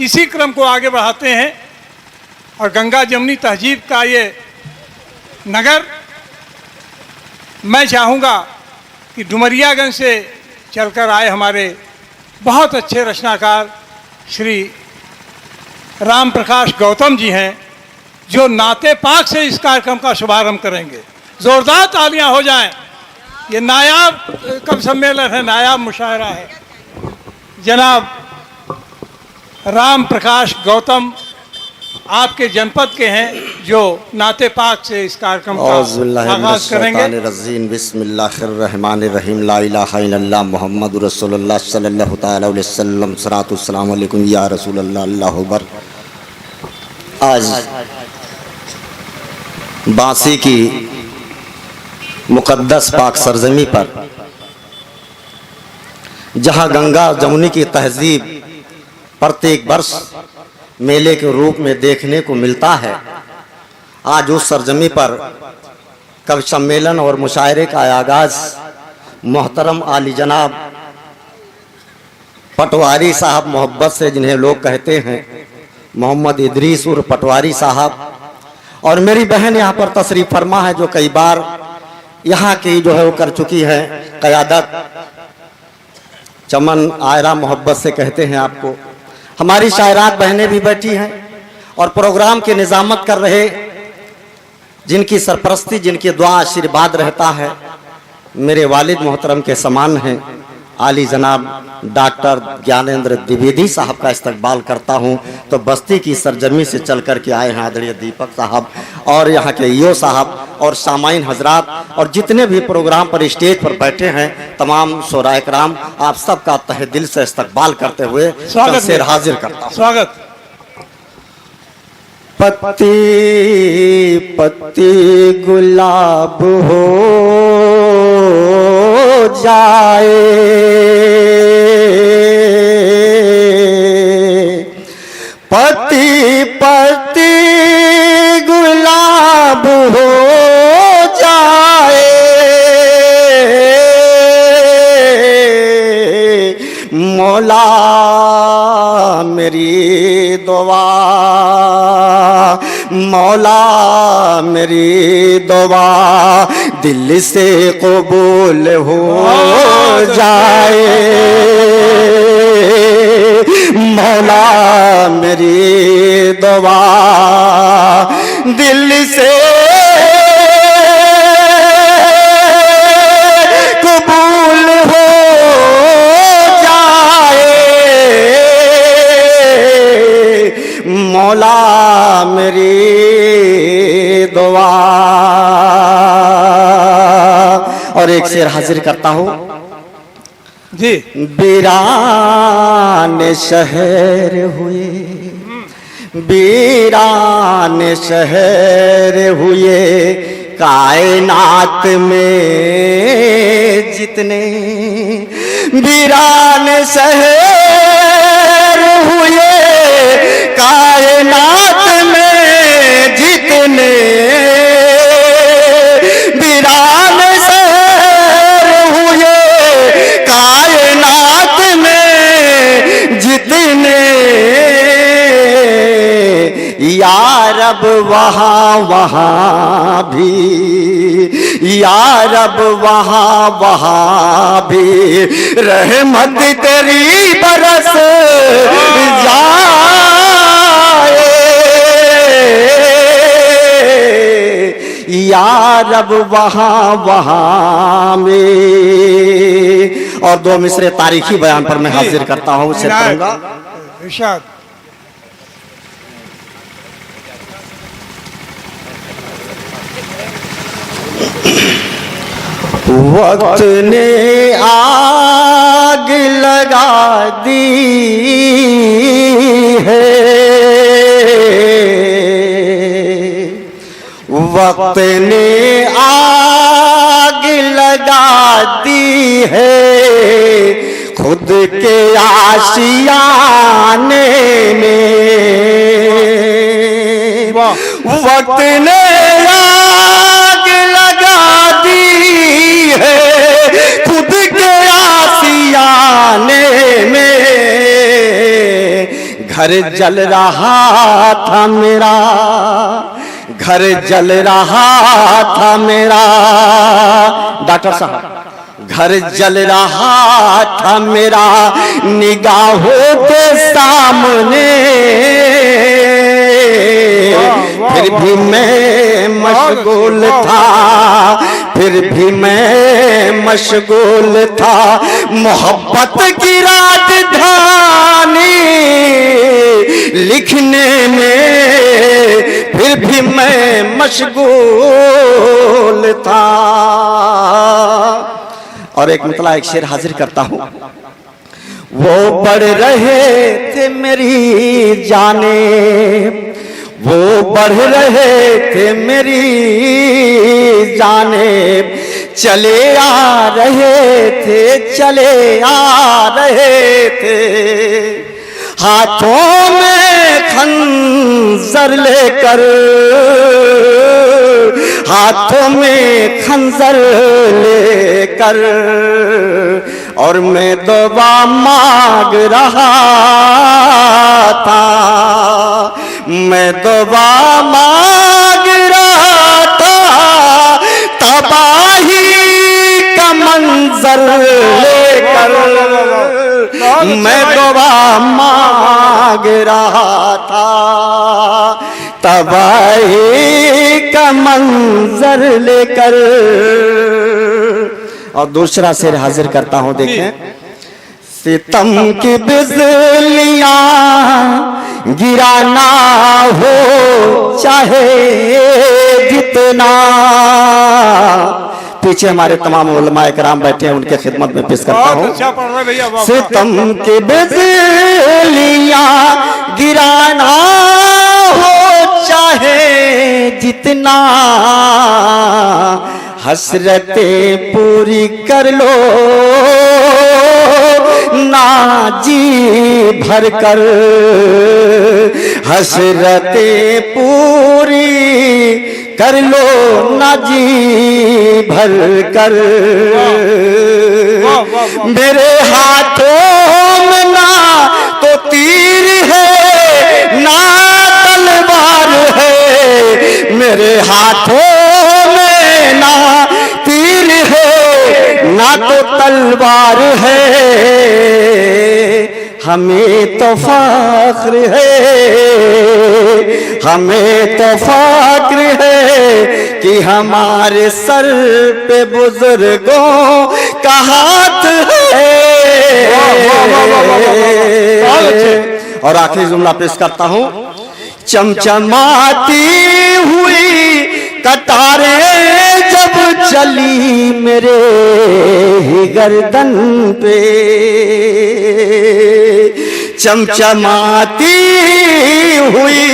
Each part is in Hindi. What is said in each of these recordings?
इसी क्रम को आगे बढ़ाते हैं और गंगा जमुनी तहजीब का ये नगर, मैं चाहूँगा कि डुमरियागंज से चलकर आए हमारे बहुत अच्छे रचनाकार श्री राम प्रकाश गौतम जी हैं, जो नाते पाक से इस कार्यक्रम का शुभारंभ करेंगे। जोरदार तालियां हो जाएं। ये नायाब कवि सम्मेलन है, नायाब मुशायरा है। जनाब राम प्रकाश गौतम आपके जनपद के हैं, जो नाते पाक से इस कार्यक्रम का आगाज करेंगे। बिस्मिल्लाहिर्रहमानिर्रहीम। ला इलाहा इल्लल्लाह मुहम्मदुर रसूलुल्लाह सल्लल्लाहु तआला अलैहि वसल्लम। सलातु वस्सलामु अलैकुम या रसूलल्लाह। अल्लाहु अकबर। आज बांसी की मुक़द्दस पाक सरजमी पर, जहां गंगा जमुनी की तहजीब प्रत्येक वर्ष मेले के रूप में देखने को मिलता है, आज उस सरजमी पर कवि सम्मेलन और मुशायरे का आगाज मोहतरम आली जनाब पटवारी साहब, मोहब्बत से जिन्हें लोग कहते हैं मोहम्मद इदरीस उर्फ पटवारी साहब, और मेरी बहन यहाँ पर तशरीफ फरमा है, जो कई बार यहाँ की जो है वो कर चुकी है क़यादत। चमन आयरा मोहब्बत से कहते हैं आपको। हमारी शायरात बहनें भी बैठी हैं और प्रोग्राम की निज़ामत कर रहे, जिनकी सरपरस्ती, जिनकी दुआ आशीर्वाद रहता है, मेरे वालिद मोहतरम के समान हैं आली जनाब डॉक्टर ज्ञानेंद्र द्विवेदी साहब का इस्तकबाल करता हूं। तो बस्ती की सरजमी से चल कर के आए हैं आदरणीय दीपक साहब और यहाँ के ईओ साहब और सामाइन हजरात और जितने भी प्रोग्राम पर स्टेज पर बैठे हैं तमाम शोराए कराम, आप सबका तहे दिल से इस्तकबाल करते हुए स्वागत से हाजिर करता हूँ। स्वागत। पत्ती पत्ती गुलाब हो जाए, पत्ती पत्ती गुलाब हो जाए, मौला मेरी दुआ, मौला मेरी दुआ दिल से कबूल हो जाए, मौला मेरी दुआ दिल से कबूल हो जाए, मौला मेरी दुआ। और एक शेर हाजिर करता हूँ जी। वीरान शहर हुए, वीरान शहर हुए कायनात में जितने, वीरान शहर हुए कायनात में जितने, वीरान शहर हुए कायनात में जितने, या रब वहाँ वहाँ भी, या रब वहाँ वहाँ भी रहमत तेरी बरस जाए, या रब वहाँ वहाँ में। और दो मिसरे तारीखी बयान पर मैं हाजिर करता हूँ, उसे पढ़ूंगा। इरशाद। वक्त ने आग लगा दी है, वक्त ने आग लगा दी है खुद के आशियाने में, वक्त ने आग लगा दी है खुद के आशियाने में, घर जल रहा था मेरा, घर जल रहा था मेरा। डॉक्टर साहब, घर जल रहा था मेरा निगाहों के सामने, फिर भी मैं मशगूल था, फिर भी मैं मशगूल था। मोहब्बत की राजधानी लिखने में, फिर भी मैं मशगूल था। और एक मतला एक शेर हाजिर करता हूं। वो बढ़ रहे थे मेरी जाने, वो बढ़ रहे थे मेरी जाने, चले आ रहे थे, चले आ रहे थे। हाथों में खंजर लेकर, हाथों में खंजर लेकर, और मैं दुआ मांग रहा था, मैं दुआ मांग रहा था। तबाही का मंजर लेकर मैं दुआ मांग रहा था, तबाही का मंजर लेकर। और दूसरा शेर हाजिर करता हूं, देखें। सितम की बिजलियां गिराना हो चाहे जितना। पीछे हमारे तमाम उलमा इकराम बैठे हैं, उनके खिदमत में पेश करता हूं। अच्छा पढ़ रहे भैया। सितम की बिजलियां गिराना हो चाहे जितना, हसरतें पूरी कर लो ना जी भर कर, हसरतें पूरी कर लो ना जी भर कर। मेरे हाथों में ना तो तीर है ना तलवार है, मेरे हाथों में ना तीर है ना तो तलवार है। हमें तो फख्र है, हमें तो फख्र है कि हमारे सर पे बुजुर्गों का हाथ है। और आखिरी जुमला पेश करता हूं। चमचमाती हुई कतारें जब चली मेरे ही गर्दन पे, चमचमाती हुई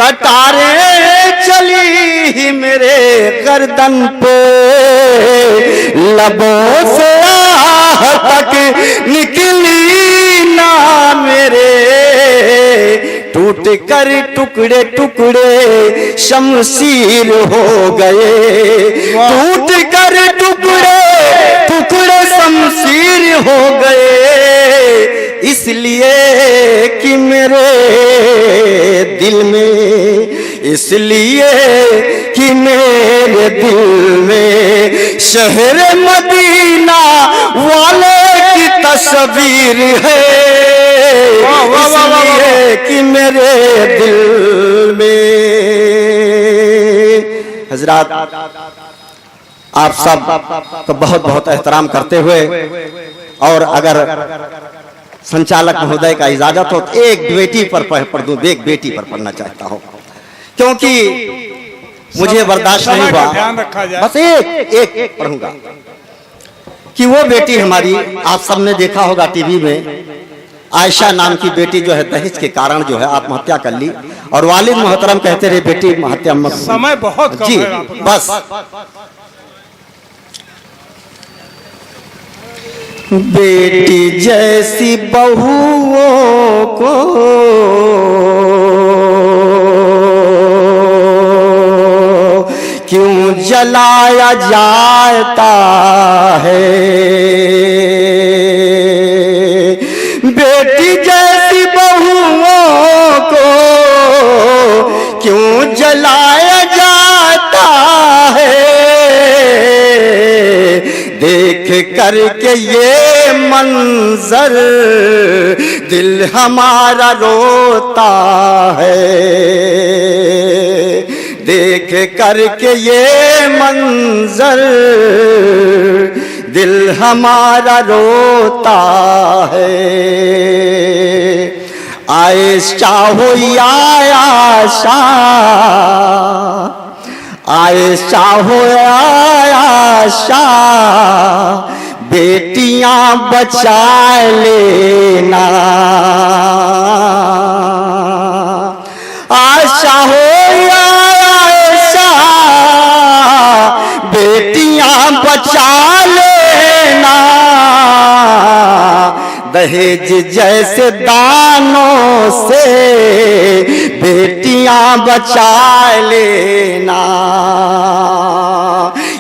कतारें चली मेरे गर्दन पे, लबों से आह तक निकली ना मेरे, टूट कर टुकड़े टुकड़े शमशीर हो गए, टूट कर टुकड़े टुकड़े शमशीर हो गए। इसलिए कि मेरे दिल में, इसलिए कि मेरे दिल में शहर मदीना वाले की तस्वीर है, इसलिए कि मेरे दिल में। हजरात, आप सब को बहुत बहुत एहतराम करते हुए, और अगर संचालक महोदय का इजाजत हो तो एक बेटी पर पढ़ दूं, एक बेटी पर पढ़ना चाहता हूं, क्योंकि मुझे बर्दाश्त नहीं हुआ। बस एक पढ़ूंगा कि वो बेटी हमारी, आप सबने देखा होगा टीवी में, आयशा नाम की बेटी जो है दहेज के कारण जो है आत्महत्या कर ली, और वालिद मोहतरम कहते रहे बेटी हत्या मत। समय बहुत कम जी है। बस बेटी जैसी बहुओं को क्यों जलाया जाता है, बेटी जैसी बहुओं करके ये मंजर दिल हमारा रोता है, देख करके ये मंजर दिल हमारा रोता है। आयशा हो या आयशा, आयशा हो या आयशा, बेटियां बचा लेना। आयशा हो या आयशा, बेटियां बचा लेना। दहेज जैसे दानों से बेटियां बचा लेना।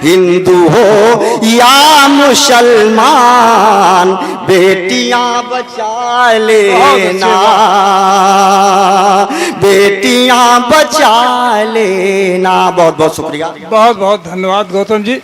हिंदू हो या मुसलमान, बेटियां बचा लेना, बेटियां बचा लेना। बहुत बहुत शुक्रिया। बहुत बहुत धन्यवाद गौतम जी।